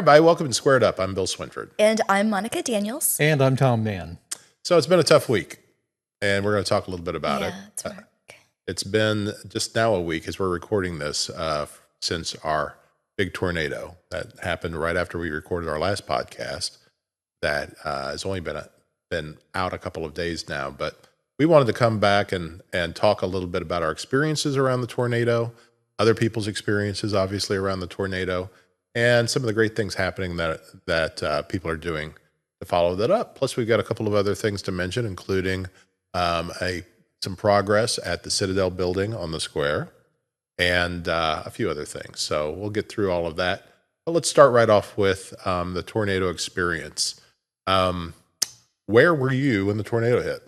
everybody. Welcome to Squared Up. I'm Bill Swinford. And I'm Monica Daniels. And I'm Tom Mann. So it's been a tough week, and we're going to talk a little bit about it. It's work. It's been just now a week as we're recording this since our big tornado that happened right after we recorded our last podcast that has only been out a couple of days now. But we wanted to come back and talk a little bit about our experiences around the tornado, other people's experiences, obviously, around the tornado, and some of the great things happening that people are doing to follow that up. Plus, we've got a couple of other things to mention, including some progress at the Citadel building on the square and a few other things. So we'll get through all of that. But let's start right off with the tornado experience. Where were you when the tornado hit?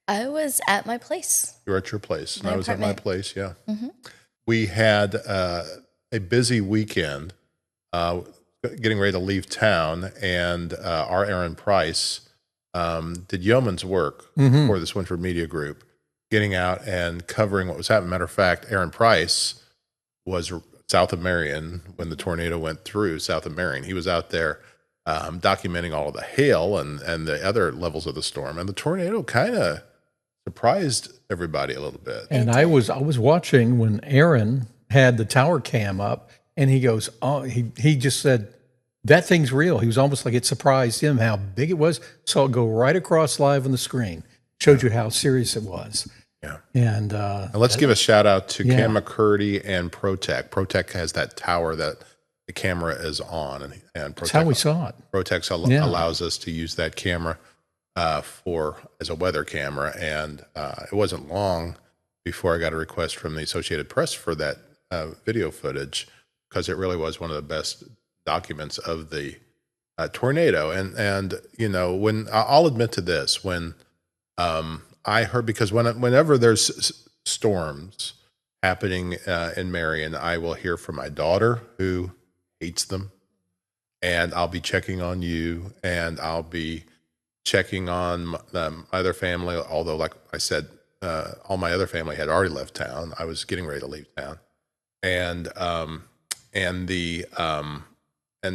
I was at my place. You were at your place, and My I was at my apartment. place, yeah. Mm-hmm. We had a busy weekend getting ready to leave town, and our Aaron Price did yeoman's work for the Swinford Media Group, getting out and covering what was happening. Matter of fact, Aaron Price was south of Marion when the tornado went through south of Marion. He was out there documenting all of the hail and the other levels of the storm, and the tornado kind of surprised everybody a little bit. And I was watching when Aaron had the tower cam up, and he goes, "Oh," he just said, "That thing's real." He was almost like it surprised him how big it was. Saw it go right across live on the screen. Showed you how serious it was. Yeah. And Let's give a shout out to Yeah. Cam McCurdy and ProTech. ProTech has that tower that the camera is on, and that's how we ProTech, saw it. ProTech Yeah. allows us to use that camera as a weather camera. And it wasn't long before I got a request from the Associated Press for that video footage, because it really was one of the best documents of the tornado. And you know, when I'll admit to this, when I heard, because whenever there's storms happening in Marion, I will hear from my daughter, who hates them, and I'll be checking on you, and I'll be checking on my other family. Although, like I said, all my other family had already left town. I was getting ready to leave town, and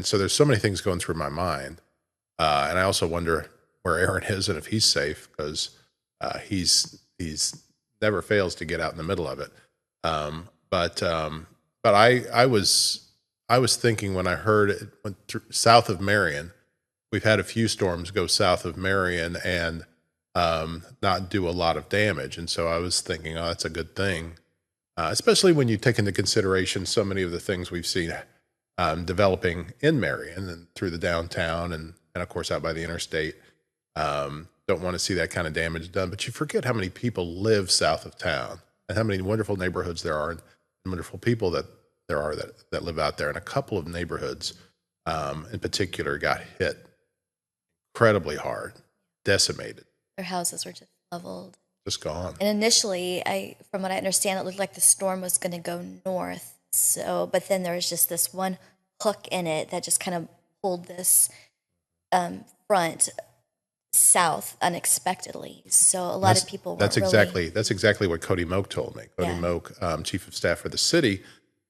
so there's so many things going through my mind, and I also wonder where Aaron is and if he's safe, because he's never fails to get out in the middle of it. But I was thinking when I heard it went through south of Marion. We've had a few storms go south of Marion and not do a lot of damage, and so I was thinking, oh, that's a good thing, especially when you take into consideration so many of the things we've seen developing in Marion and through the downtown and of course out by the interstate. Don't want to see that kind of damage done, but you forget how many people live south of town and how many wonderful neighborhoods there are and wonderful people that there are that live out there. And a couple of neighborhoods in particular got hit incredibly hard, decimated, Their houses were just leveled. just gone. And initially, from what I understand, it looked like the storm was going to go north. So, but then there was just this one hook in it that just kind of pulled this front south unexpectedly. So a lot of people weren't That's exactly what Cody Moak told me. Cody Yeah. Moak, chief of staff for the city,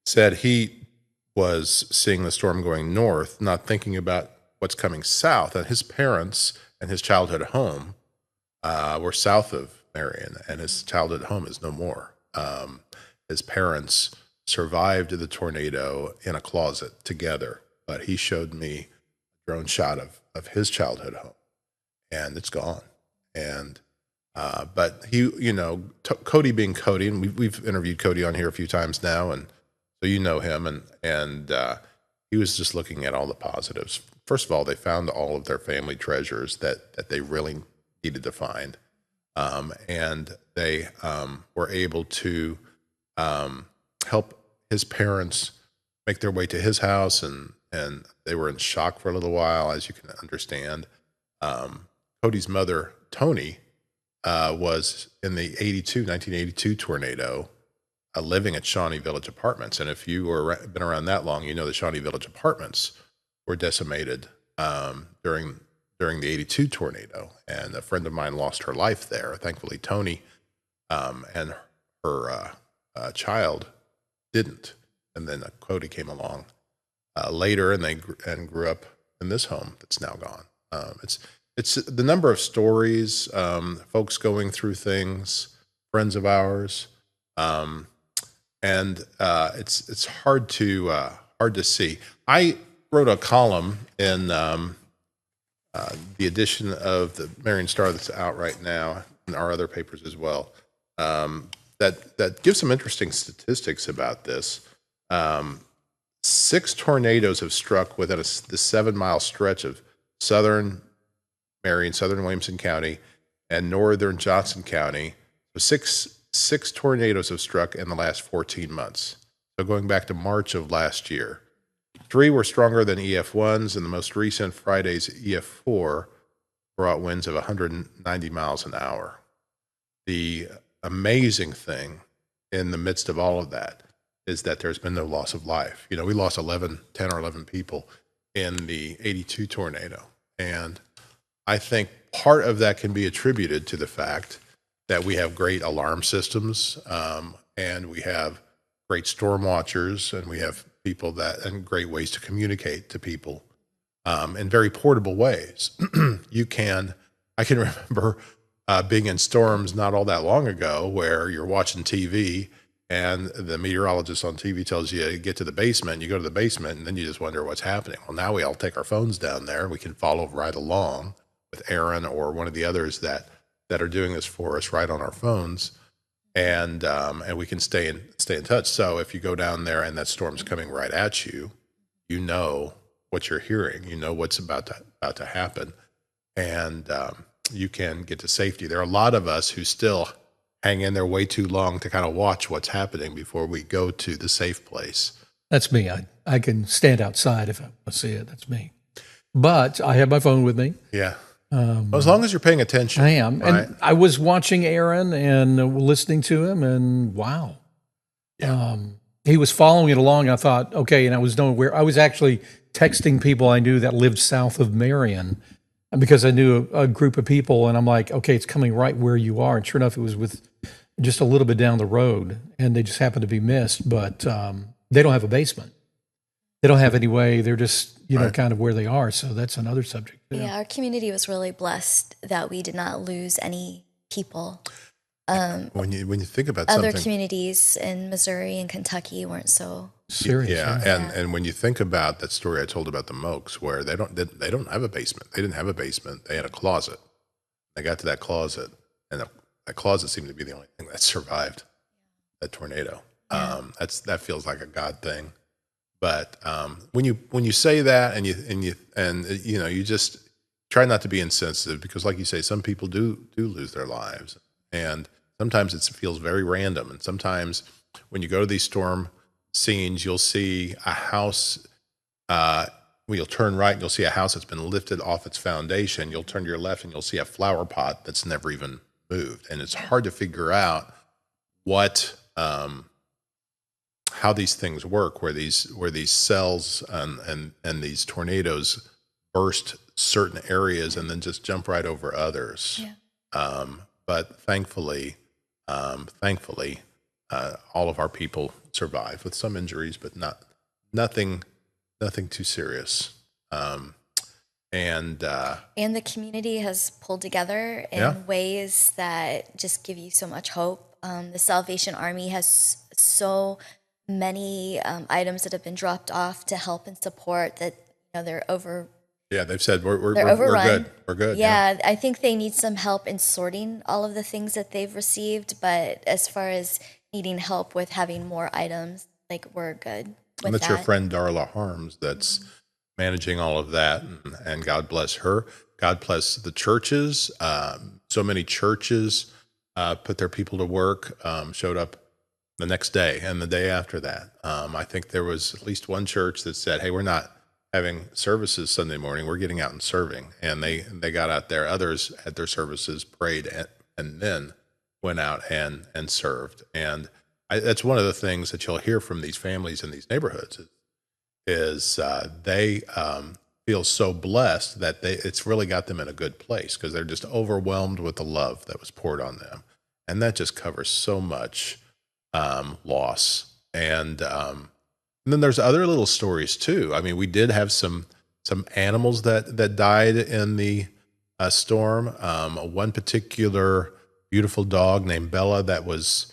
said he was seeing the storm going north, not thinking about what's coming south. And his parents and his childhood home were south of Marion, and his childhood home is no more. His parents survived the tornado in a closet together, but he showed me a drone shot of his childhood home, and it's gone. And but he, you know, Cody being Cody, and we've interviewed Cody on here a few times now, and so you know him, and he was just looking at all the positives. First of all, they found all of their family treasures that they really needed to find, and they were able to help his parents make their way to his house, and they were in shock for a little while, as you can understand. Cody's mother, Tony, was in the 1982 tornado, living at Shawnee Village Apartments. And if you been around that long, you know the Shawnee Village Apartments were decimated during the 82 tornado. And a friend of mine lost her life there. Thankfully, Tony and her child didn't. And then Cody came along later, and and grew up in this home that's now gone. It's the number of stories, folks going through things, friends of ours, um, and it's hard to see. I wrote a column in the edition of the Marion Star that's out right now, and our other papers as well. That gives some interesting statistics about this. 6 tornadoes have struck within the 7-mile stretch of southern Marion, southern Williamson County, and northern Johnson County. So six tornadoes have struck in the last 14 months. So going back to March of last year. 3 were stronger than EF1s, and the most recent Friday's EF4 brought winds of 190 miles an hour. The amazing thing in the midst of all of that is that there's been no loss of life. You know, we lost 10 or 11 people in the 82 tornado. And I think part of that can be attributed to the fact that we have great alarm systems, and we have great storm watchers, and we have people and great ways to communicate to people in very portable ways. I can remember being in storms not all that long ago where you're watching TV and the meteorologist on TV tells you to get to the basement. You go to the basement and then you just wonder what's happening. Well, now we all take our phones down there and we can follow right along with Aaron or one of the others that are doing this for us right on our phones. And we can stay in touch. So if you go down there and that storm's coming right at you, you know what you're hearing, you know what's about to happen, and you can get to safety. There are a lot of us who still hang in there way too long to kind of watch what's happening before we go to the safe place. That's me. I can stand outside if I want to see it. That's me. But I have my phone with me. Yeah. Well, as long as you're paying attention. I am. Right? And I was watching Aaron and listening to him, and wow. Yeah. He was following it along. I thought, okay, and I was knowing where I was actually texting people I knew that lived south of Marion because I knew a group of people, and I'm like, okay, it's coming right where you are. And sure enough, it was with just a little bit down the road, and they just happened to be missed. But they don't have a basement. They don't have any way. They're just, Right. kind of where they are. So that's another subject. too. Yeah, our community was really blessed that we did not lose any people. When you think about Other something, communities in Missouri and Kentucky weren't so. Serious. yeah, and when you think about that story I told about the Mokes, where they don't have a basement. They didn't have a basement. They had a closet. They got to that closet, and that closet seemed to be the only thing that survived that tornado. That feels like a God thing. But when you say that and you just try not to be insensitive, because like you say, some people do lose their lives, and sometimes it feels very random. And sometimes when you go to these storm scenes, you'll see a house. You'll turn right and you'll see a house that's been lifted off its foundation. You'll turn to your left and you'll see a flower pot that's never even moved, and it's hard to figure out what. How these things work, where these cells and these tornadoes burst certain areas and then just jump right over others. Yeah. But thankfully, all of our people survived with some injuries, but nothing too serious. And the community has pulled together in ways that just give you so much hope. The Salvation Army has so many items that have been dropped off to help and support that they're over. Yeah, they've said we're overrun. good. We're good. Yeah, I think they need some help in sorting all of the things that they've received. But as far as needing help with having more items, like we're good with And that's that. your friend Darla Harms that's managing all of that, and God bless her. God bless the churches. So many churches put their people to work, showed up the next day and the day after that. I think there was at least one church that said, hey, we're not having services Sunday morning. We're getting out and serving. And they got out there. Others had their services, prayed, and then went out and served. And that's one of the things that you'll hear from these families in these neighborhoods is they feel so blessed that it's really got them in a good place because they're just overwhelmed with the love that was poured on them. And that just covers so much loss. And And then there's other little stories too. I mean, we did have some animals that died in the storm. One particular beautiful dog named Bella that was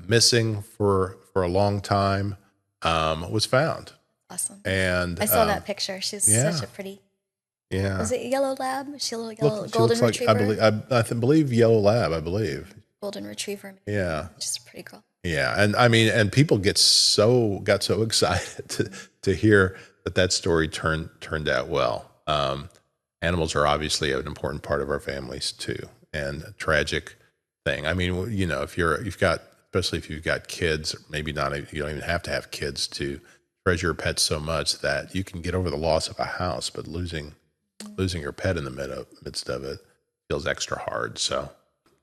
missing for a long time was found. Awesome. And I saw that picture. She's such a pretty. Yeah. Was it yellow lab? She a little yellow, She golden looks like, retriever. I believe yellow lab. I believe. Golden retriever. Maybe. Yeah. She's a pretty girl. Yeah, and I mean, and people got so excited to hear that story turned out well. Animals are obviously an important part of our families too, and a tragic thing. I mean, you know, especially if you've got kids, maybe not, you don't even have to have kids to treasure your pets so much that you can get over the loss of a house, but losing your pet in the midst of it feels extra hard. So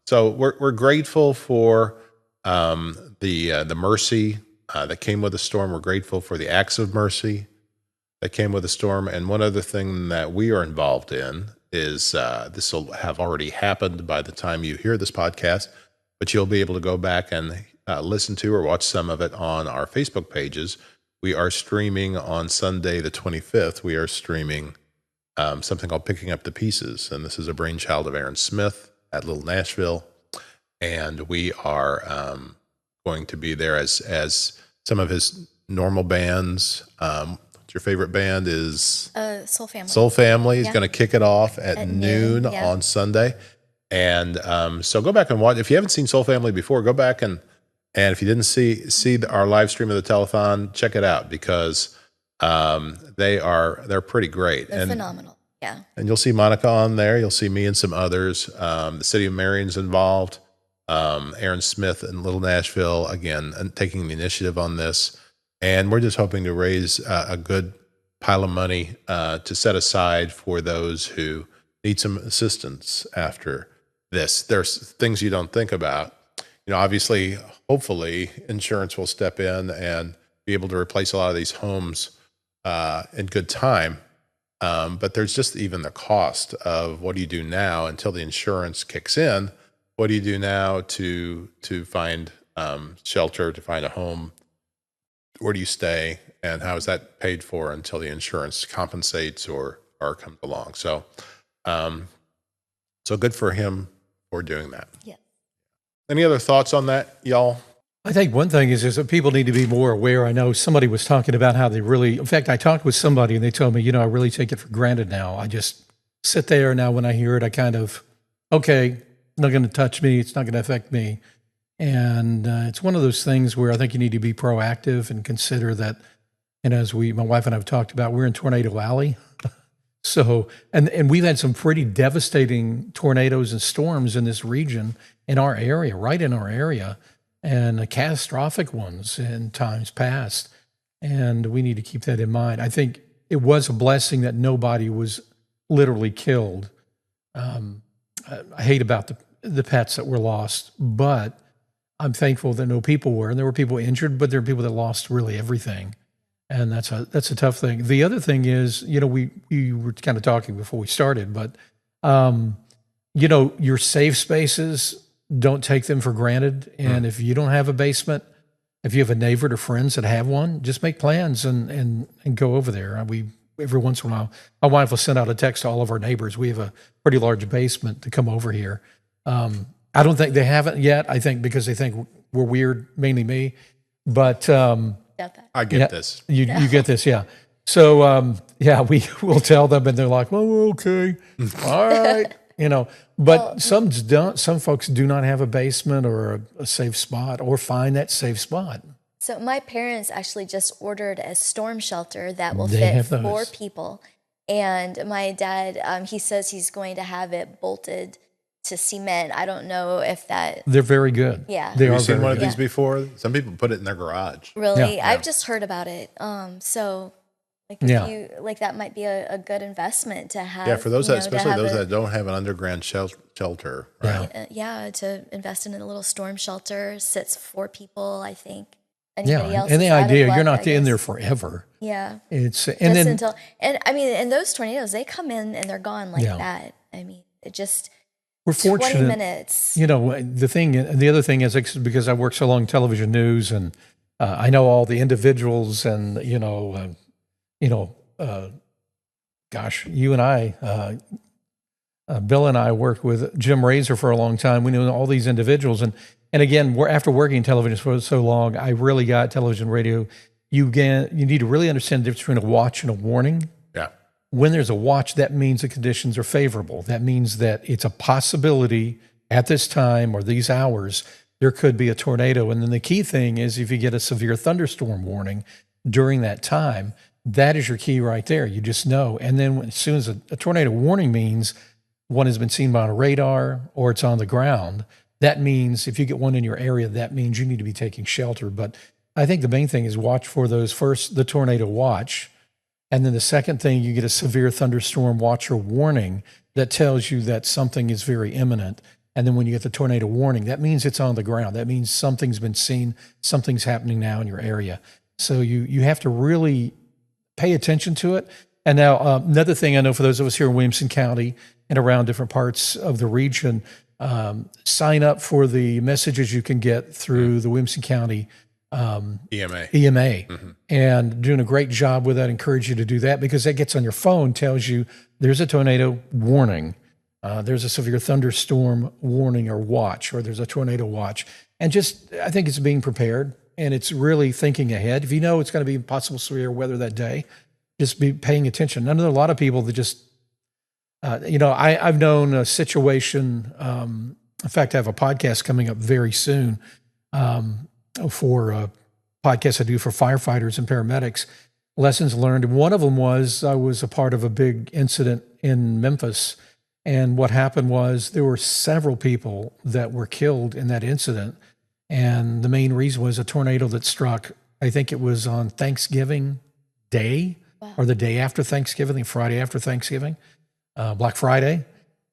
we're grateful for the mercy that came with the storm. We're grateful for the acts of mercy that came with the storm. And one other thing that we are involved in is this will have already happened by the time you hear this podcast, but you'll be able to go back and listen to or watch some of it on our Facebook pages. We are streaming on Sunday the 25th. We are streaming something called Picking Up the Pieces. And this is a brainchild of Aaron Smith at Little Nashville. And we are going to be there as some of his normal bands. Your favorite band is Soul Family. Soul Family is Yeah. going to kick it off at noon yeah. on Sunday. And so go back and watch. If you haven't seen Soul Family before, go back and if you didn't see our live stream of the telethon, check it out because they're pretty great. They're phenomenal. Yeah. And you'll see Monica on there. You'll see me and some others. The City of Marion's involved. Aaron Smith and Little Nashville, again, and taking the initiative on this. And we're just hoping to raise a good pile of money to set aside for those who need some assistance after this. There's things you don't think about. You know, obviously, hopefully, insurance will step in and be able to replace a lot of these homes in good time. But there's just even the cost of what do you do now until the insurance kicks in? What do you do now to find shelter, to find a home? Where do you stay? And how is that paid for until the insurance compensates or comes along? So, so good for him for doing that. Yeah. Any other thoughts on that, y'all? I think one thing is that people need to be more aware. I know somebody was talking about how they really, in fact, I talked with somebody and they told me, I really take it for granted now. I just sit there now when I hear it, I kind of, okay, not going to touch me. It's not going to affect me. And it's one of those things where I think you need to be proactive and consider that. And as my wife and I have talked about, we're in Tornado Alley. So, and we've had some pretty devastating tornadoes and storms in this region, in our area, right in our area, and catastrophic ones in times past. And we need to keep that in mind. I think it was a blessing that nobody was literally killed. I hate about the pets that were lost, but I'm thankful that no people were. And there were people injured, but there are people that lost really everything. And that's a tough thing. The other thing is, we were kind of talking before we started, but, your safe spaces, don't take them for granted. And if you don't have a basement, if you have a neighbor or friends that have one, just make plans and go over there. Every once in a while, my wife will send out a text to all of our neighbors. We have a pretty large basement to come over here. I don't think they haven't yet. I think because they think we're weird, mainly me. But I get this. You get this, yeah. So we will tell them, and they're like, "Well, we're okay, all right," But some don't. Some folks do not have a basement or a safe spot, or find that safe spot. So my parents actually just ordered a storm shelter that will They fit have those. 4 people. And my dad, he says he's going to have it bolted to cement. I don't know if that They're very good. Yeah. They Have are you seen very one of good. these before? Some people put it in their garage. really. Yeah. I've just heard about it. So like Yeah. if you like, that might be a good investment to have. Yeah, for those you that, know, to especially have those a- that don't have an underground shelter. Right? Yeah. to invest in a little storm shelter, sits 4 people, I think. Yeah, Anybody else and the is out of idea luck, you're not I in there guess. forever. Yeah. It's Just and then until, and I mean, and those tornadoes, they come in and they're gone like Yeah. that. I mean, it just we're 20 fortunate. minutes. The other thing is because I work so long in television news and I know all the individuals, and gosh, you and I, Bill and I worked with Jim Razor for a long time. We knew all these individuals, and again, after working in television for so long, I really got television, radio. You need to really understand the difference between a watch and a warning. Yeah. When there's a watch, that means the conditions are favorable. That means that it's a possibility at this time or these hours there could be a tornado. And then the key thing is if you get a severe thunderstorm warning during that time, that is your key right there. You just know. And then as soon as a tornado warning means one has been seen on a radar or it's on the ground, that means if you get one in your area, that means you need to be taking shelter. But I think the main thing is watch for those first, the tornado watch. And then the second thing, you get a severe thunderstorm watch or warning that tells you that something is very imminent. And then when you get the tornado warning, that means it's on the ground. That means something's been seen, something's happening now in your area. So you have to really pay attention to it. And now another thing I know for those of us here in Williamson County and around different parts of the region, sign up for the messages you can get through the Williamson County EMA, and doing a great job with that. Encourage you to do that because that gets on your phone, tells you there's a tornado warning, there's a severe thunderstorm warning or watch, or there's a tornado watch. And just, I think it's being prepared and it's really thinking ahead. If you know it's going to be possible severe weather that day, just be paying attention. I know there are a lot of people that just, I've known a situation. In fact, I have a podcast coming up very soon for a podcast I do for firefighters and paramedics, lessons learned. And one of them was I was a part of a big incident in Memphis. And what happened was there were several people that were killed in that incident. And the main reason was a tornado that struck, I think it was on Thanksgiving Day or the day after Thanksgiving, the Friday after Thanksgiving, Black Friday.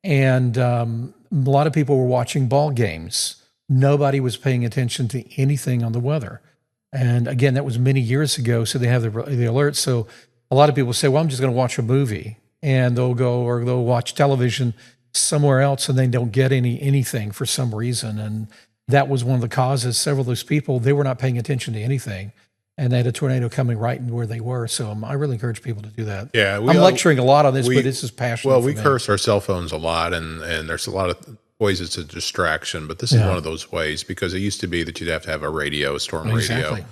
And a lot of people were watching ball games. Nobody was paying attention to anything on the weather. And again, that was many years ago, so they have the alerts. So a lot of people say, well, I'm just going to watch a movie. And they'll watch television somewhere else and they don't get anything for some reason. And that was one of the causes. Several of those people, they were not paying attention to anything. And they had a tornado coming right where they were. So I really encourage people to do that. Yeah. I'm lecturing a lot on this, but this is passionate. Well, we curse our cell phones a lot, and there's a lot of ways it's a distraction, but this is one of those ways, because it used to be that you'd have to have a radio, a storm radio,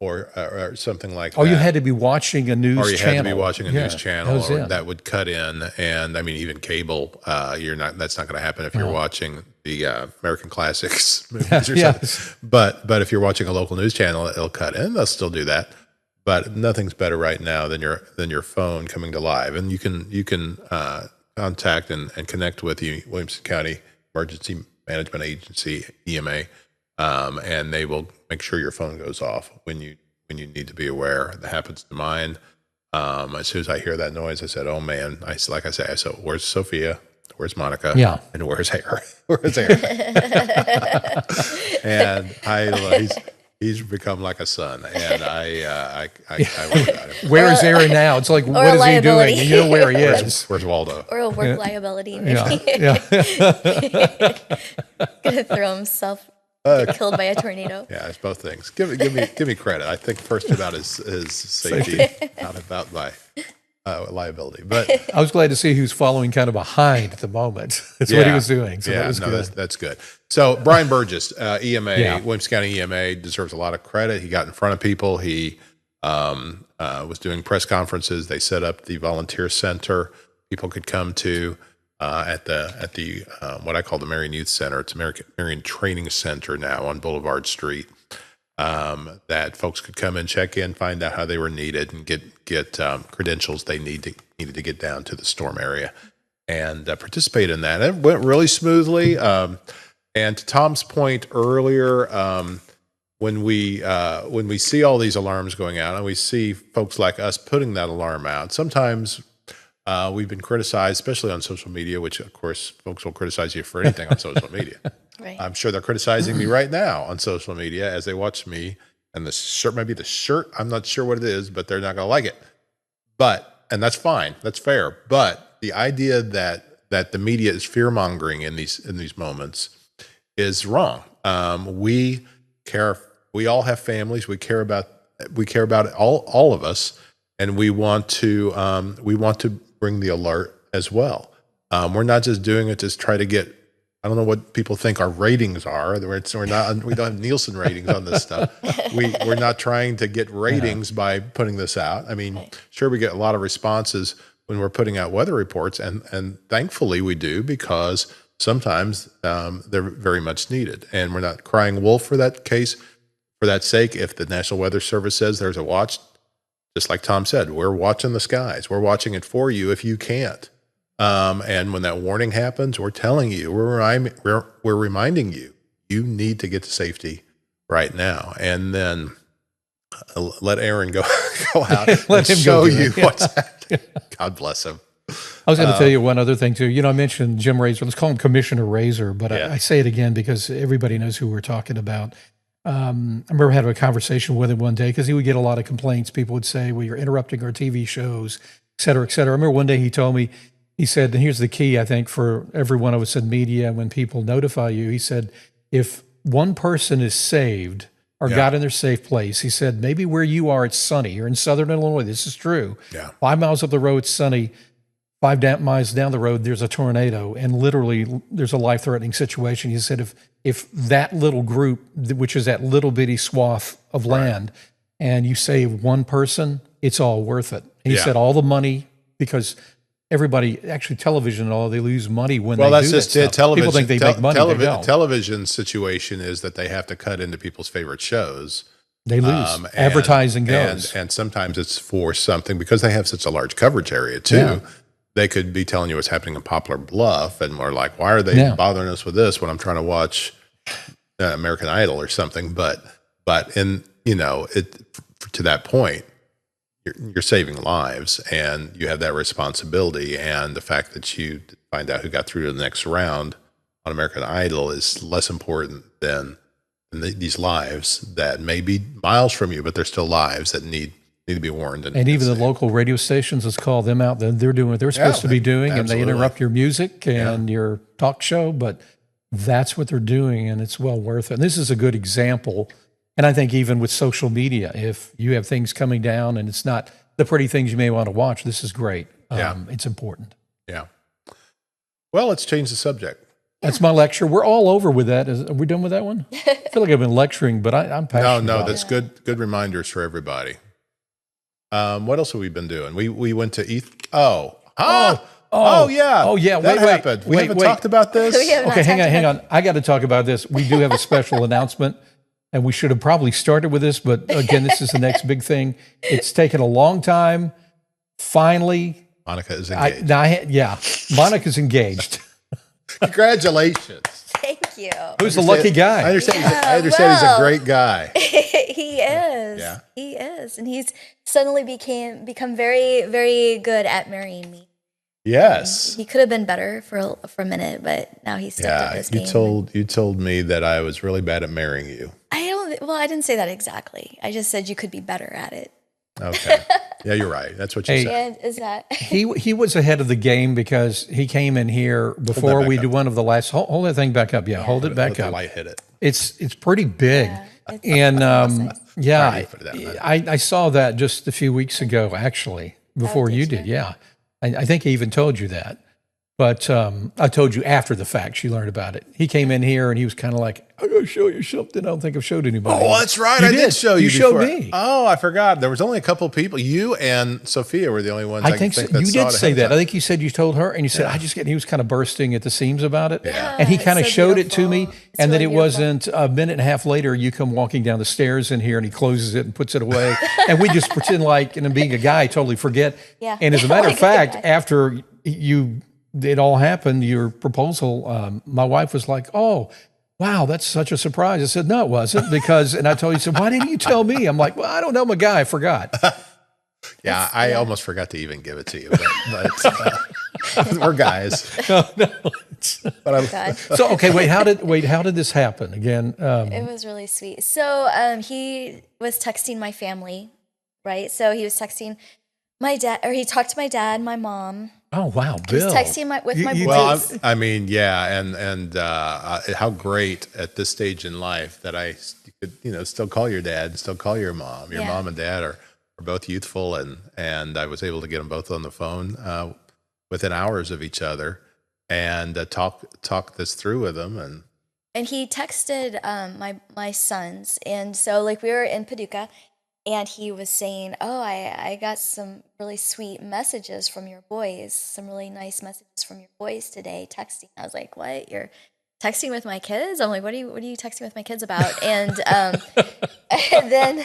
or something like that. Or you had to be watching a news channel. Or you had to be watching a news channel, or that would cut in. And I mean, even cable, that's not going to happen if you're watching the American Classics movies or something. But if you're watching a local news channel, it'll cut in. They'll still do that. But nothing's better right now than your phone coming to live. And you can contact and connect with the Williamson County Emergency Management Agency, EMA, and they will make sure your phone goes off when you need to be aware. That happens to mine. As soon as I hear that noise, I said, "Oh man!" I said, "Where's Sophia? Where's Monica? Yeah, and where's Aaron? Where's Aaron?" And he's become like a son, and I worry about him. Where is Aaron now? It's like, what is he doing? You know where he is. Where's Waldo? Or a work liability, maybe. Gonna throw himself, get killed by a tornado. Yeah, it's both things. Give me credit. I think first about his safety, not about my liability. But I was glad to see he was following kind of behind at the moment. That's what he was doing. So that was good. That's good. So Brian Burgess, EMA, Williamson County EMA, deserves a lot of credit. He got in front of people. He was doing press conferences. They set up the volunteer center people could come to at the what I call the Marion Youth Center. It's Marion Training Center now on Boulevard Street. That folks could come and check in, find out how they were needed, and get credentials they needed to get down to the storm area, and participate in that. It went really smoothly. And to Tom's point earlier, when we see all these alarms going out, and we see folks like us putting that alarm out, sometimes we've been criticized, especially on social media, which of course folks will criticize you for anything on social media. Right. I'm sure they're criticizing me right now on social media as they watch me, and the shirt, maybe the shirt, I'm not sure what it is, but they're not going to like it. And that's fine. That's fair. But the idea that the media is fear-mongering in these moments is wrong. We care we all have families. We care about all of us, and we want to bring the alert as well. We're not just doing it to try to get. I don't know what people think our ratings are. We don't have Nielsen ratings on this stuff. We're not trying to get ratings by putting this out. I mean, sure, we get a lot of responses when we're putting out weather reports, and thankfully we do, because sometimes they're very much needed. And we're not crying wolf for that case. For that sake, if the National Weather Service says there's a watch, just like Tom said, we're watching the skies. We're watching it for you if you can't. And when that warning happens, we're telling you, we're reminding you, you need to get to safety right now. And then let Aaron go out Let and him show go do you it. Yeah. what's happening. God bless him. I was going to tell you one other thing too. I mentioned Jim Razor. Let's call him Commissioner Razor, but Yeah. I say it again because everybody knows who we're talking about. I remember having a conversation with him one day because he would get a lot of complaints. People would say, well, you're interrupting our TV shows, et cetera, et cetera. I remember one day he told me, he said, and here's the key, I think, for every one of us in media, when people notify you, he said, if one person is saved or got in their safe place, he said, maybe where you are, it's sunny. You're in Southern Illinois. This is true. Yeah. 5 miles up the road, it's sunny. 5 miles down the road, there's a tornado, and literally there's a life-threatening situation. He said, if that little group, which is that little bitty swath of land, and you save one person, it's all worth it. And he Yeah. said all the money, because everybody, actually television and all, they lose money when Well, they that's do just that it. stuff. Television. People think they make money, they don't. Television situation is that they have to cut into people's favorite shows. They lose. And- Advertising goes. And sometimes it's for something, because they have such a large coverage area too. Yeah. They could be telling you what's happening in Poplar Bluff, and we're like, why are they Yeah. bothering us with this when I'm trying to watch American Idol or something? But in, to that point, you're saving lives, and you have that responsibility. And the fact that you find out who got through to the next round on American Idol is less important than these lives that may be miles from you, but they're still lives that need to be warned. And even the local radio stations, let's call them out. They're doing what they're supposed to be doing, and they absolutely. interrupt your music and your talk show, but that's what they're doing, and it's well worth it. And this is a good example. And I think even with social media, if you have things coming down and it's not the pretty things you may want to watch, this is great. It's important. Yeah. Well, let's change the subject. That's my lecture. We're all over with that. Are we done with that one? I feel like I've been lecturing, but I'm passionate No, about that's good reminders for everybody. What else have we been doing? We went to yeah. Oh, yeah. That Wait, happened. We haven't talked about this. We have not Okay, hang talked on. about- I got to talk about this. We do have a special announcement, and we should have probably started with this, but again, this is the next big thing. It's taken a long time. Finally, Monica is engaged. Monica's engaged. Congratulations. Thank you. Who's the lucky I guy? understand. I understand he's a well. great guy. He is. Yeah. He is. And he's suddenly become very, very good at marrying me. Yes. He could have been better for a minute, but now he's stepped up Yeah. his game. You told me that I was really bad at marrying you. I didn't say that exactly. I just said you could be better at it. Okay. Yeah, you're right. That's what you Hey. said. And is that He was ahead of the game because he came in here before back we up. do one of the last. Hold that thing back up. Yeah, hold it back Let the up. light hit it. It's pretty big. it's- And yeah, Sorry for that, I saw that just a few weeks ago, actually, before you did. Yeah, I think he even told you that. But I told you after the fact she learned about it. He came in here and he was kind of like, "I'm going to show you something I don't think I've showed anybody." Oh, that's right. You I did show you. You showed before. me. Oh, I forgot. There was only a couple of people. You and Sophia were the only ones. I think so. that You saw did it say ahead of that. I time. think you said you told her, and you said, he was kind of bursting at the seams about it. Yeah. And he it's kind of so showed it to me, beautiful. It's and then really it wasn't a minute and a half later, you come walking down the stairs in here, and he closes it and puts it away. And we just pretend like, and being a guy, totally forget. Yeah. And as a matter of Like a fact, guy. after it all happened, your proposal, my wife was like, "Oh, wow, that's such a surprise." I said, "No, it wasn't," because, and I told you, said, "Why didn't you tell me?" I'm like, "Well, I don't know, I'm a guy, I forgot." Yeah, I almost forgot to even give it to you, but we're guys. But I'm, God. So, okay, wait, how did this happen again? It was really sweet. So he was texting my family, right? So he was texting my dad, or he talked to my dad, my mom, Oh wow, I was Bill. texting with my boys. Well, I mean, yeah, and how great at this stage in life that you could, still call your dad and still call your mom. Your Yeah. mom and dad are both youthful, and I was able to get them both on the phone within hours of each other, and talk this through with them. And he texted my sons, and so like we were in Paducah, and he was saying, "Oh, I got some really sweet messages from your boys, some really nice messages from your boys today." Texting, I was like, "What? You're texting with my kids?" I'm like, "What are you texting with my kids about?" And and then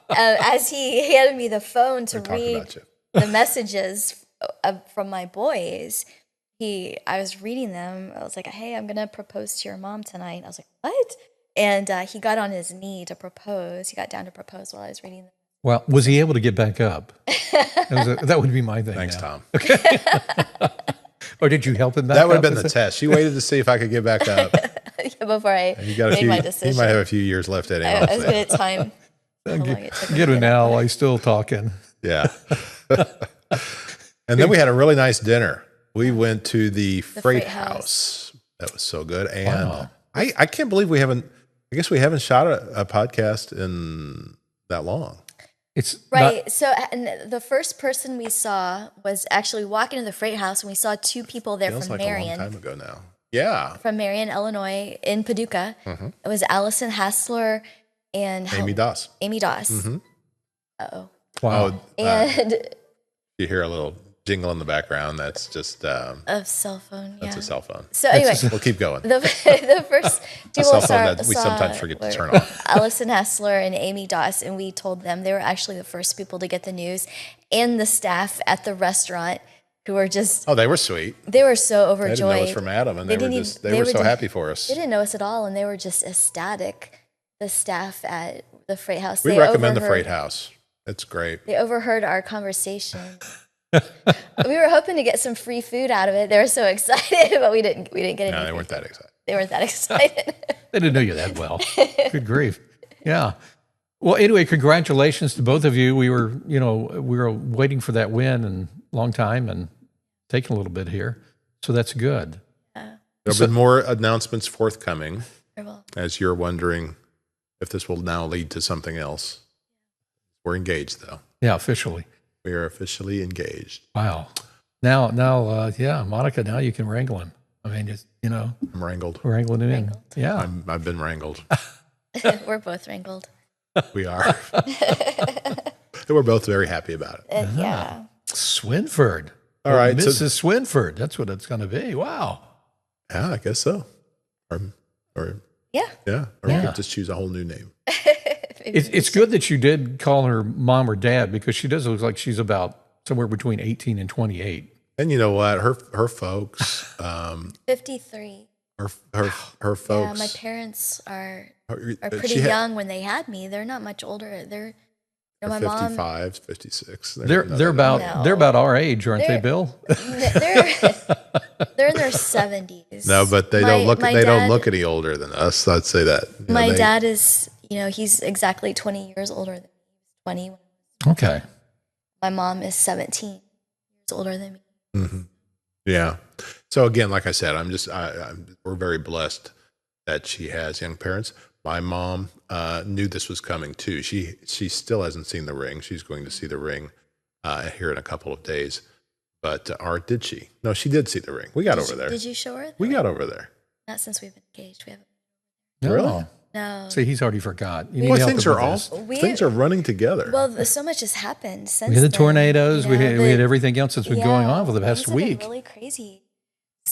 as he handed me the phone to talking read about you. the messages from my boys, I was reading them. I was like, "Hey, I'm gonna propose to your mom tonight." I was like, "What?" And he got on his knee to propose. He got down to propose while I was reading them. Well, was he able to get back up? That would be my thing. Thanks, now. Tom. Or did you help him back That would up? have been the test. She waited to see if I could get back up. Before I You got made my You decision. might have a few years left I anyway. was going to time how long it took. Get it now while he's still talking. Yeah. And then we had a really nice dinner. We went to the Freight Freight House. That was so good. And Wow. I can't believe I guess we haven't shot a podcast in that long. It's Right. So and the first person we saw was actually walking to the Freight House, and we saw two people there Feels from like a long Marion. time ago now. Yeah. From Marion, Illinois, in Paducah. It was Allison Hassler and Amy Doss. Amy Doss. Uh-oh. wow. Oh, And you hear a little jingle in the background. That's just a cell phone. Yeah. that's a cell phone. So anyway, We'll keep going. the first A people cell phone saw, that we saw sometimes forget to were turn off. Allison Hassler and Amy Doss, and we told them they were actually the first people to get the news, and the staff at the restaurant who were just Oh, they were sweet. they were so They overjoyed. didn't know us from Adam, and they didn't were even- just they were so just- happy for us. They didn't know us at all, and they were just ecstatic. The staff at the Freight House. We They recommend the overheard- Freight House. It's great. They overheard our conversation. We were hoping to get some free food out of it. They were so excited, but we didn't get any. No, they weren't that excited. They weren't that excited. They didn't know you that well. Good grief. Yeah. Well, anyway, congratulations to both of you. We were waiting for that win and long time and taking a little bit here. So that's good. There have been more announcements forthcoming, Well, as you're wondering if this will now lead to something else. We're engaged, though. Yeah, officially. We are officially engaged. Wow. Now, yeah, Monica, now you can wrangle him. I mean, just, I'm wrangled. wrangling him in. Yeah. I've been wrangled. we're both wrangled. We are. And we're both very happy about it. And yeah. Swinford. All right, so- Mrs. Swinford. That's what it's going to be. Wow. Yeah, I guess so. Or Yeah. yeah, or we Yeah. could just choose a whole new name. It's good that you did call her mom or dad because she does look like she's about somewhere between 18 and 28. And you know what? Her folks, 53. her Yeah, folks. my parents are she pretty had- young when they had me. They're not much older. They're my mom. 55, 56. They're about No. they're about our age, aren't they, They're- Bill? They're in their 70s. No, but they My- don't look. my They don't dad- look any older than us. I'd say that. You know, My they- dad is, he's exactly 20 years older than me. 20. Okay. My mom is 17 years older than me. Yeah. So again, like I said, we're very blessed that she has young parents. My mom knew this was coming too. She still hasn't seen the ring. She's going to see the ring here in a couple of days. But or did she? No, she did see the ring. We got over there. Did you show her? We got over there. Not since we've been engaged. We haven't. No. Really? No. See, he's already forgot. You need Boy, help things him are with all this. things are running together. Well, so much has happened since. We had the then, tornadoes. you we know, had everything else that's been going on for the past things have been week. really crazy.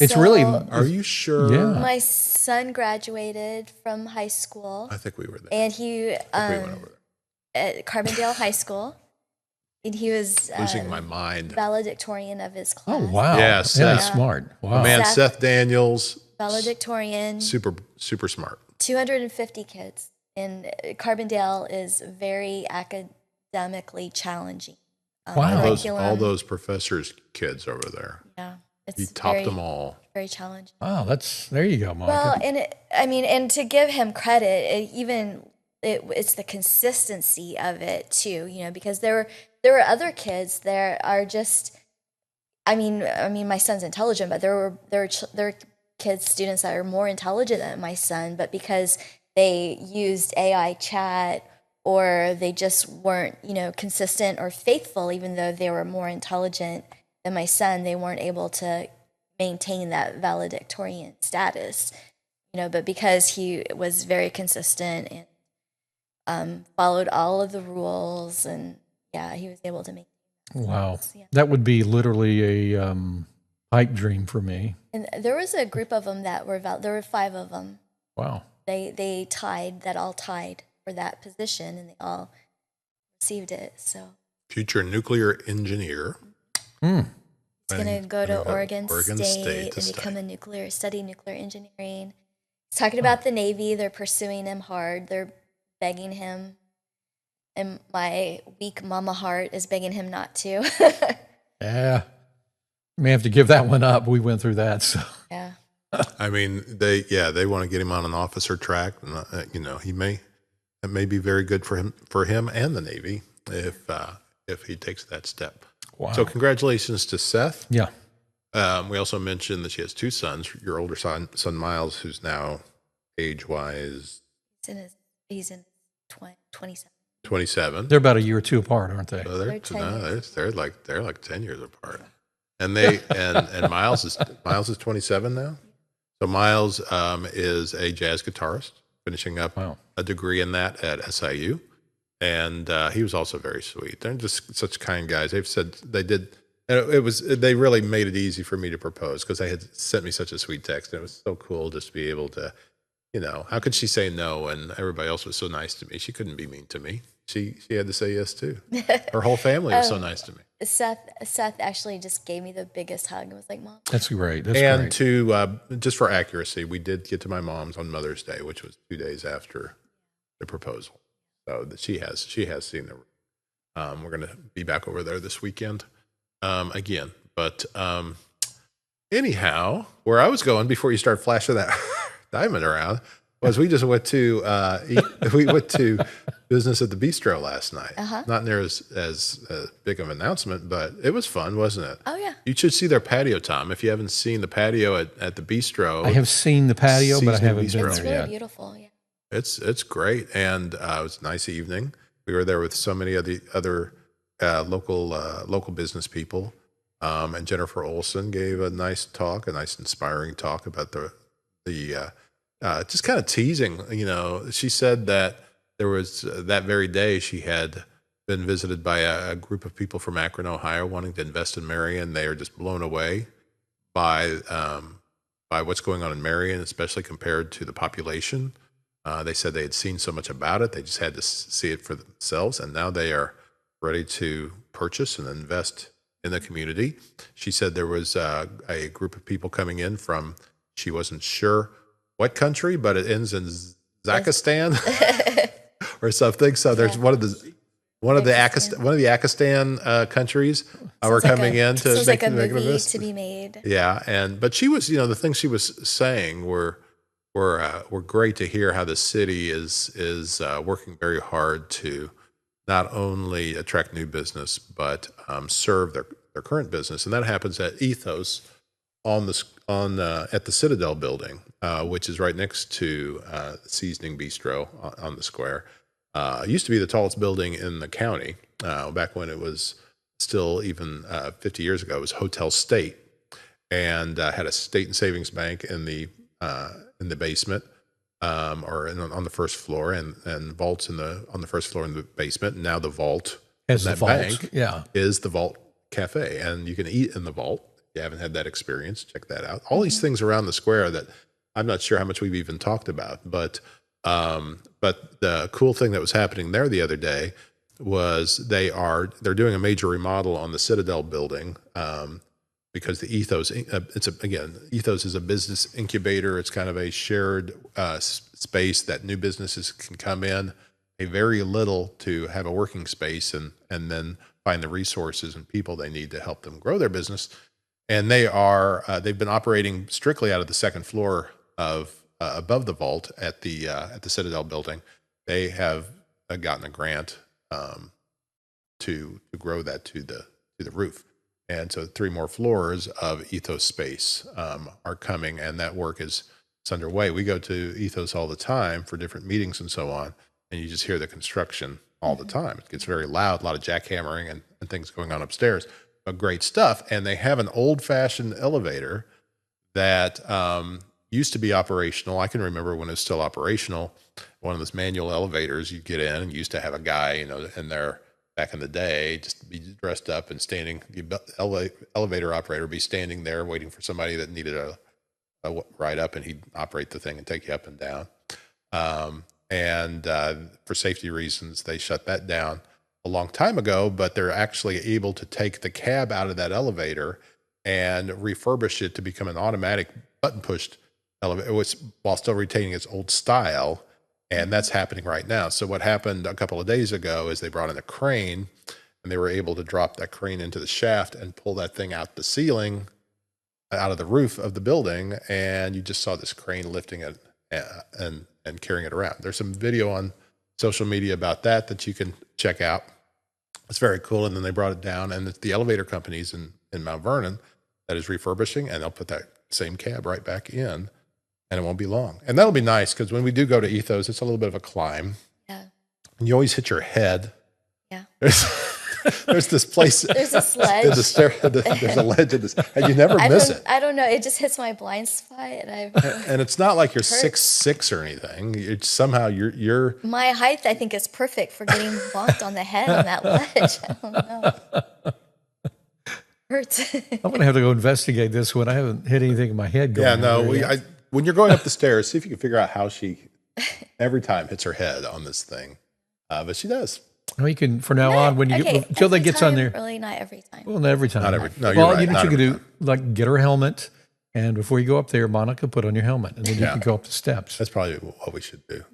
It's really- Are you sure? Yeah. My son graduated from high school, I think we were there. and he We went over there. at Carbondale High School, and he was Losing my mind. valedictorian of his class. Oh wow! Yeah, yeah, Seth. smart. Wow. Man, Seth- Seth Daniels, Valedictorian, super smart. 250 kids, and Carbondale is very academically challenging. Wow. All those professors' kids over there. Yeah, it's He topped very, them all. very challenging. Wow, there you go, Monica. Well, and to give him credit, it's the consistency of it too, because there were other kids that are just I mean, my son's intelligent, but there are kids, students that are more intelligent than my son, but because they used AI chat or they just weren't, consistent or faithful, even though they were more intelligent than my son, they weren't able to maintain that valedictorian status. But because he was very consistent and followed all of the rules, and yeah, he was able to make. Wow. Yeah. That would be literally a pipe dream for me. And there was a group of them that were there were 5 of them. Wow. They all tied for that position, and they all received it. So Future nuclear engineer. Mm. he's gonna go to Oregon State to and become study. study nuclear engineering. He's talking about the Navy. They're pursuing him hard. They're begging him, and my weak mama heart is begging him not to. Yeah. May have to give that one up. We went through that. So Yeah. I mean, they want to get him on an officer track, and it may be very good for him and the Navy if he takes that step. wow. So congratulations to Seth. Yeah. We also mentioned that she has 2 sons. Your older son Miles, who's now age-wise He's in 27. 27. They're about a year or 2 apart, aren't they? So They're 10 years. they're like 10 years apart. And and Miles is 27 now. So Miles is a jazz guitarist, finishing up Wow. a degree in that at SIU, and he was also very sweet. They're just such kind guys. They've said they did. And they really made it easy for me to propose because they had sent me such a sweet text, and it was so cool just to be able to, how could she say no? And everybody else was so nice to me. She couldn't be mean to me. She had to say yes too. Her whole family was so nice to me. Seth actually just gave me the biggest hug and was like, "Mom." That's great. That's And great. to just for accuracy, we did get to my mom's on Mother's Day, which was 2 days after the proposal. So that she has seen the. We're going to be back over there this weekend again. But anyhow, where I was going before you start flashing that diamond around was we just went to business at the bistro last night. Not near as big of an announcement, but it was fun, wasn't it? Oh yeah. You should see their patio, Tom. If you haven't seen the patio at the bistro, I have seen the patio, but I Seasonal haven't been bistro. It's there really yet. beautiful. Yeah. it's great, and it was a nice evening. We were there with so many of the other local business people, and Jennifer Olson gave a nice inspiring talk about the just kind of teasing. She said that there was that very day she had been visited by a group of people from Akron, Ohio, wanting to invest in Marion. They are just blown away by what's going on in Marion, especially compared to the population. They said they had seen so much about it, they just had to see it for themselves, and now they are ready to purchase and invest in the community. She said there was a group of people coming in from, she wasn't sure what country, but it ends in Zakistan or something. So there's one of the Akistan countries were coming in to Sounds make like a make movie this. to be made. Yeah, but she was, the things she was saying were great to hear. How the city is working very hard to not only attract new business but serve their current business, and that happens at Ethos at the Citadel building, which is right next to Seasoning Bistro on the square. It used to be the tallest building in the county back when it was still even 50 years ago. It was Hotel State, and had a state and savings bank in the basement, or on the first floor, and vaults on the first floor in the basement. And now the vault As in the that vault, bank yeah. is the Vault Cafe, and you can eat in the vault. If you haven't had that experience, check that out. All these things around the square that I'm not sure how much we've even talked about, but the cool thing that was happening there the other day was they're doing a major remodel on the Citadel building, because the Ethos, Ethos is a business incubator. It's kind of a shared space that new businesses can come in, pay very little to have a working space, and then find the resources and people they need to help them grow their business. And they've been operating strictly out of the second floor of above the vault at the Citadel building. They have gotten a grant to grow that to the roof. And so 3 more floors of Ethos space are coming, and that work is underway. We go to Ethos all the time for different meetings and so on, and you just hear the construction all the time. It gets very loud, a lot of jackhammering and things going on upstairs, but great stuff. And they have an old-fashioned elevator that used to be operational. I can remember when it was still operational. One of those manual elevators, you get in, and you used to have a guy, in there back in the day, just be dressed up and standing. The elevator operator would be standing there waiting for somebody that needed a ride up, and he'd operate the thing and take you up and down. And for safety reasons, they shut that down a long time ago, but they're actually able to take the cab out of that elevator and refurbish it to become an automatic button-pushed elevator, while still retaining its old style. And that's happening right now. So what happened a couple of days ago is they brought in a crane, and they were able to drop that crane into the shaft and pull that thing out the ceiling, out of the roof of the building. And you just saw this crane lifting it and carrying it around. There's some video on social media about that you can check out. It's very cool. And then they brought it down, and the elevator companies in Mount Vernon that is refurbishing, and they'll put that same cab right back in, and it won't be long. And that'll be nice, because when we do go to Ethos, it's a little bit of a climb. Yeah. And you always hit your head. Yeah. There's this place. There's a ledge. There's a ledge in this, and you never miss it. I don't know. It just hits my blind spot, and it's not like you're 6'6" or anything. It's somehow you're. My height, I think, is perfect for getting bonked on the head on that ledge. I don't know. Hurts. I'm going to have to go investigate this one. I haven't hit anything in my head going. Yeah, no. When you're going up the stairs, see if you can figure out how she every time hits her head on this thing, but she does. Well, you can, from now on, until they gets on there. Really, not every time. Well, not every time. Not every. No, you're well, right. You know what not you can every do? Like, get her helmet, and before you go up there, Monica, put on your helmet, and then you can go up the steps. That's probably what we should do.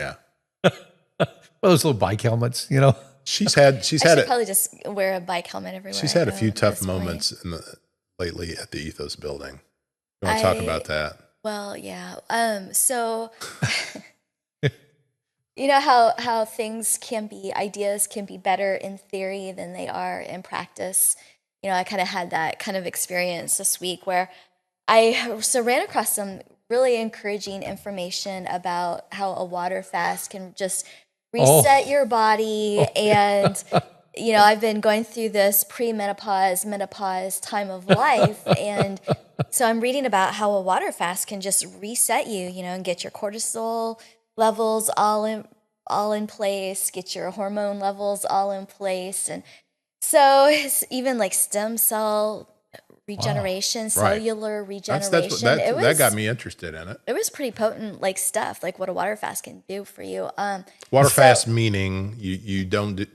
Yeah. Well, those little bike helmets, She's had I should probably just wear a bike helmet everywhere. She's had a few tough moments lately at the Ethos building. You want to talk about that? Well, yeah. So you know how ideas can be better in theory than they are in practice. I kind of had that kind of experience this week where I ran across some really encouraging information about how a water fast can just reset your body. And, I've been going through this menopause time of life. And so I'm reading about how a water fast can just reset you, and get your cortisol levels all in place, get your hormone levels all in place. And so it's even like stem cell regeneration, cellular regeneration. That got me interested in it. It was pretty potent, stuff, like what a water fast can do for you. Water fast meaning you don't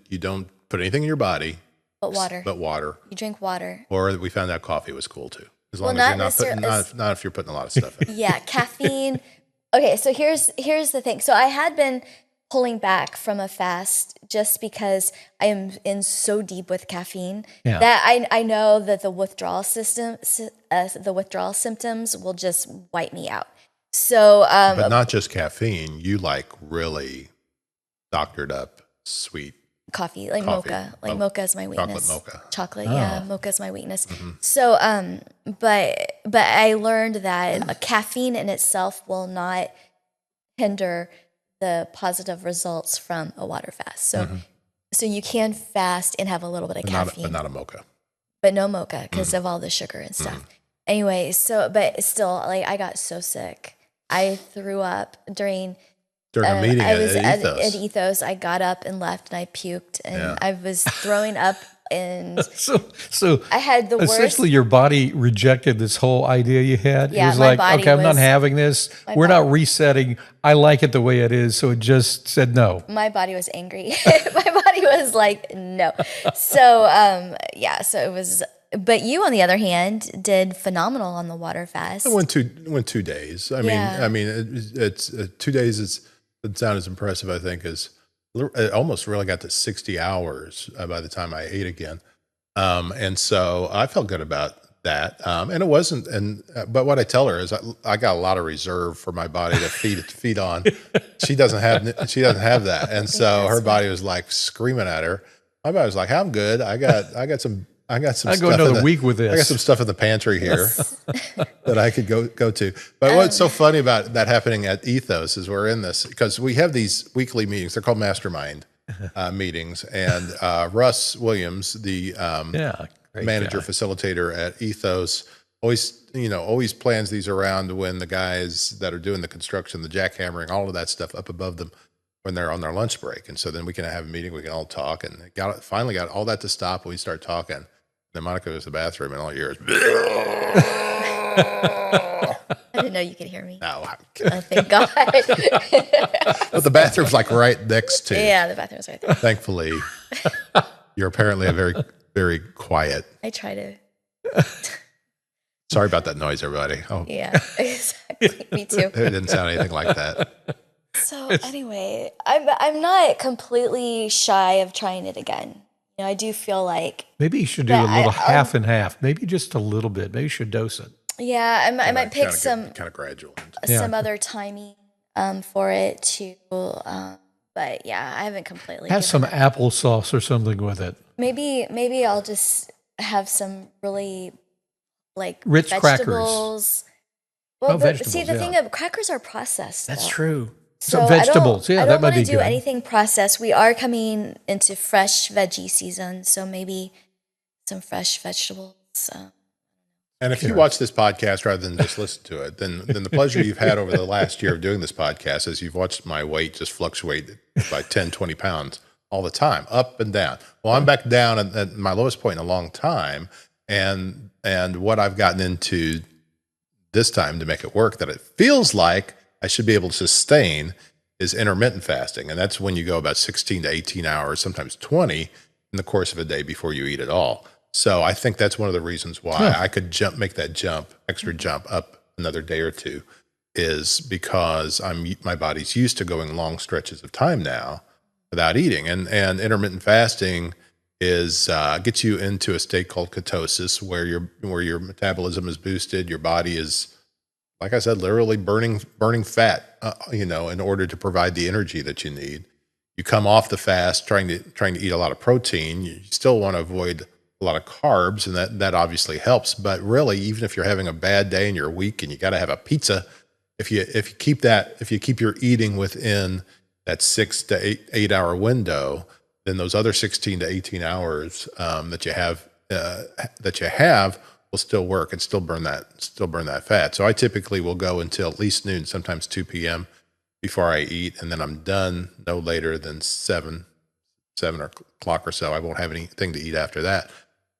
put anything in your body, but water. You drink water. Or we found out coffee was cool too, as long as you're not if you're putting a lot of stuff in. Yeah, caffeine. Okay, so here's the thing. So I had been pulling back from a fast just because I am in so deep with caffeine that I know that the withdrawal symptoms will just wipe me out. So, but not just caffeine. You like really doctored up sweet coffee, mocha. Mocha is my weakness. Chocolate, yeah, mocha is my weakness. Mm-hmm. So, but I learned that caffeine in itself will not hinder the positive results from a water fast. So, so you can fast and have a little bit of caffeine, but not a mocha. But no mocha because of all the sugar and stuff. Anyway, but still, I got so sick. I threw up during a meeting I was at Ethos. At Ethos. I got up and left, and I puked, and I was throwing up. And so I had the worst. Essentially, your body rejected this whole idea you had. Yeah, it was my like, body okay, I'm not having this. We're not resetting. I like it the way it is. So it just said no. My body was angry. My body was like, no. So, so it was. But you, on the other hand, did phenomenal on the water fast. I went 2 days. I mean, it's 2 days. It's not as impressive, I think, as it almost really got to 60 hours by the time I ate again. And so I felt good about that. And it wasn't, but what I tell her is I got a lot of reserve for my body to feed on. She doesn't have that. And so her body was like screaming at her. My body was like, I'm good. I I got some. I go stuff another in week with I got this. some stuff in the pantry here that I could go to. But what's so funny about that happening at Ethos is we're in this because we have these weekly meetings. They're called mastermind meetings, and Russ Williams, the Yeah, great manager guy. facilitator at Ethos, always plans these around when the guys that are doing the construction, the jackhammering, all of that stuff up above them when they're on their lunch break. And so then we can have a meeting, we can all talk, and finally got all that to stop. We start talking. Then Monica goes to the bathroom, and all you hear is, I didn't know you could hear me. no. Oh, thank God. But the bathroom's like right next to. Yeah, the bathroom's right there. Thankfully, you're apparently a very, very quiet. I try to. Sorry about that noise, everybody. Oh, Yeah, exactly. Me too. it didn't sound anything like that. So anyway, I'm not completely shy of trying it again. I do feel like, Maybe you should do Yeah, a little I- half and half. Maybe just a little bit. Maybe you should dose it. yeah, I might pick kind of gradual. some other timing for it too. But yeah, I haven't completely. Have given some up. applesauce or something with it. Maybe I'll just have some really like Ritz crackers. vegetables. Well, Oh, but vegetables, see, the yeah. thing of crackers are processed. though. true. So Some vegetables, I yeah, don't that might want to be do good. anything processed. We are coming into fresh veggie season, so maybe some fresh vegetables. And if you watch this podcast rather than just listen to it, then the pleasure you've had over the last year of doing this podcast is you've watched my weight just fluctuate by 10, 20 pounds all the time, up and down. Well, I'm back down at my lowest point in a long time. And what I've gotten into this time to make it work that it feels like I should be able to sustain is intermittent fasting. And that's when you go about 16 to 18 hours, sometimes 20 in the course of a day before you eat at all. So I think that's one of the reasons why I could make that extra jump up another day or two, is because my body's used to going long stretches of time now without eating. And intermittent fasting is gets you into a state called ketosis where your metabolism is boosted, your body is, like I said, literally burning fat, in order to provide the energy that you need. You come off the fast trying to eat a lot of protein. You still want to avoid a lot of carbs, and that obviously helps. But really, even if you're having a bad day and you're weak and you got to have a pizza, if you keep your eating within that 6 to 8 hour window, then those other 16 to 18 hours that you have will still work and still burn that fat. So I typically will go until at least noon, sometimes 2 p.m. before I eat, and then I'm done no later than 7 o'clock or so. I won't have anything to eat after that.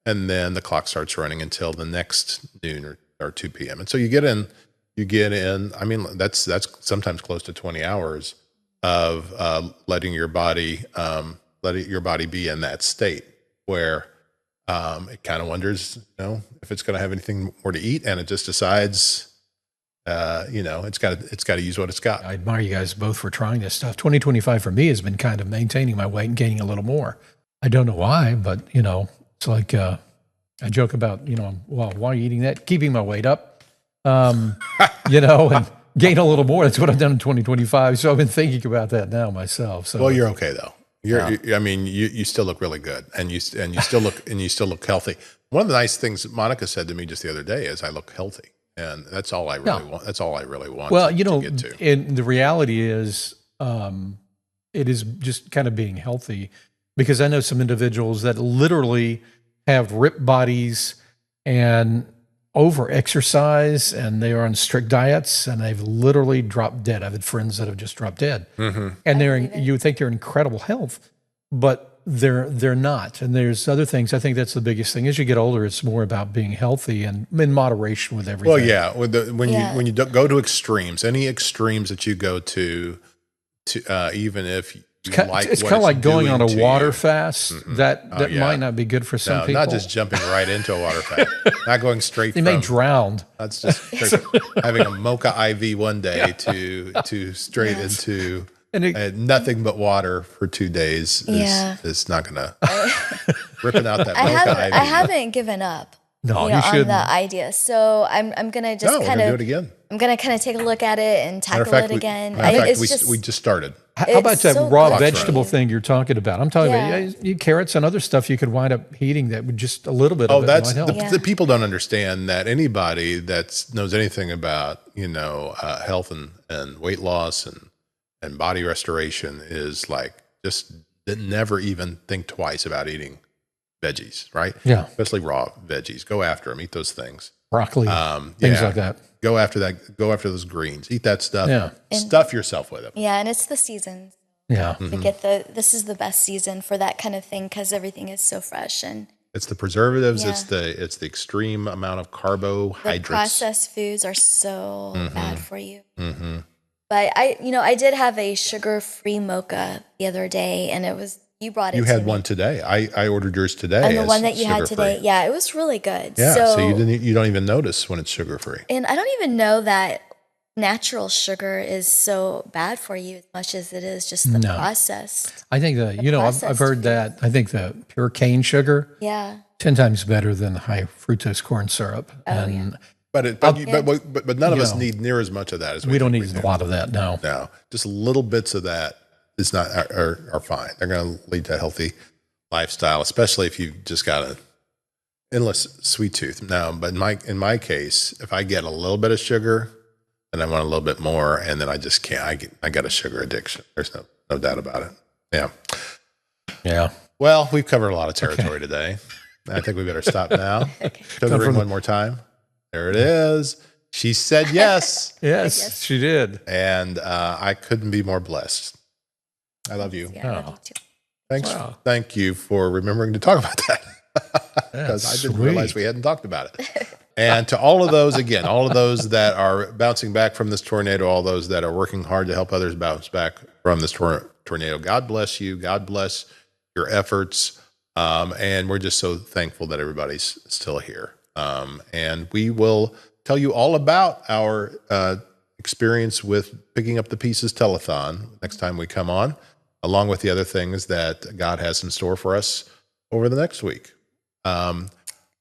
And then the clock starts running until the next noon or 2 p.m. And so you get in, I mean, that's sometimes close to 20 hours of letting your body be in that state where it kind of wonders, if it's going to have anything more to eat, and it just decides, it's got to use what it's got. I admire you guys both for trying this stuff. 2025 for me has been kind of maintaining my weight and gaining a little more. I don't know why, but it's like I joke about, well, why are you eating that? Keeping my weight up, and gain a little more. That's what I've done in 2025. So I've been thinking about that now myself. So Well, you're okay though. You still look really good, and you still look healthy. One of the nice things that Monica said to me just the other day is I look healthy, and that's all I really want. That's all I really want. Well, to get to. and the reality is, it is just kind of being healthy, because I know some individuals that literally have ripped bodies and over exercise, and they are on strict diets, and they've literally dropped dead. I've had friends that have just dropped dead, and you would think they're in incredible health, but they're not. And there's other things. I think that's the biggest thing. As you get older, it's more about being healthy and in moderation with everything. Well, yeah. When you go to extremes, any extremes that you go to even if it's kind of like going on a water fast. That might not be good for some people. Not just jumping right into a water fast. Not going straight. They may drown. That's just having a mocha IV one day to straight into nothing but water for 2 days is not going to ripping out that mocha IV. I haven't given up. No, you on shouldn't. the idea. So I'm gonna just we're kind gonna of do it again. I'm gonna kind of take a look at it and Matter of tackle fact, it again. we It's just started. How about It's that so raw good for vegetable you. thing you're talking about? I'm talking Yeah. about carrots and other stuff you could wind up eating that would just a little bit Oh, of it that's might help. Yeah. the people don't understand that anybody that knows anything about health and weight loss and body restoration is like just never even think twice about eating veggies, right? Yeah. Especially raw veggies. Go after them. Eat those things. Broccoli, things yeah. like that. Go after that. Go after those greens. Eat that stuff. Yeah. Stuff yourself with it. Yeah, and it's the season. Yeah. To get this is the best season for that kind of thing because everything is so fresh and It's the preservatives. Yeah. It's the extreme amount of the carbohydrates. processed foods are so bad for you. Mm-hmm. But I did have a sugar-free mocha the other day, and you brought it. You to had me. one today. I ordered yours today. And the as one that you had sugar-free. today, yeah, it was really good. Yeah, So, so you don't even notice when it's sugar free. and I don't even know that natural sugar is so bad for you as much as it is just the No. processed. I think I've processed heard food. that. I think the pure cane sugar, Yeah. 10 times better than the high fructose corn syrup. And But none of us know, need near as much of that as we don't think need we a do. lot of that now. No, just little bits of that is not are fine. They're going to lead to a healthy lifestyle, especially if you've just got an endless sweet tooth. No, but in my case, if I get a little bit of sugar, then I want a little bit more, and then I just can't. I got a sugar addiction. There's no doubt about it. Yeah. Yeah. Well, we've covered a lot of territory today. I think we better stop now. Show the ring one more time. There it is. She said yes, Yes, she did. and I couldn't be more blessed. I love you. Yeah, I love you too. Thanks. Wow. Thank you for remembering to talk about that because I didn't sweet. realize we hadn't talked about it. And to all of those, again, all of those that are bouncing back from this tornado, all those that are working hard to help others bounce back from this tornado, God bless you. God bless your efforts. And we're just so thankful that everybody's still here. And we will tell you all about our experience with Picking Up the Pieces telethon next time we come on, along with the other things that God has in store for us over the next week.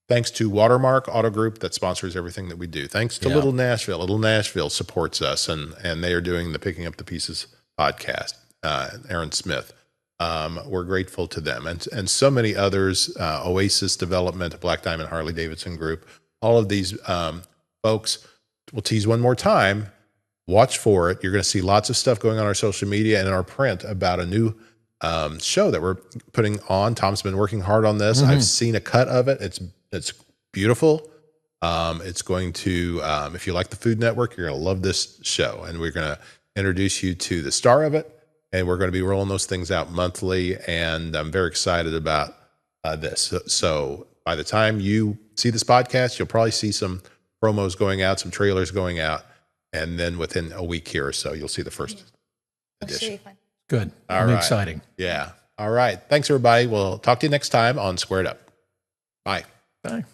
Thanks to Watermark Auto Group that sponsors everything that we do. Thanks to Yeah. Little Nashville. Little Nashville supports us, and they are doing the Picking Up the Pieces podcast. Aaron Smith. We're grateful to them, and so many others. Oasis Development, Black Diamond Harley Davidson Group. All of these folks. We'll tease one more time. Watch for it. You're going to see lots of stuff going on our social media and in our print about a new show that we're putting on. Tom's been working hard on this. I've seen a cut of it. It's beautiful. It's going to, if you like the Food Network, you're going to love this show. And we're going to introduce you to the star of it. And we're going to be rolling those things out monthly. And I'm very excited about this. So by the time you see this podcast, you'll probably see some promos going out, some trailers going out. And then within a week here or so, you'll see the first That should edition. be fun. Good. All And right. exciting. Yeah. All right. Thanks, everybody. We'll talk to you next time on Squared Up. Bye. Bye.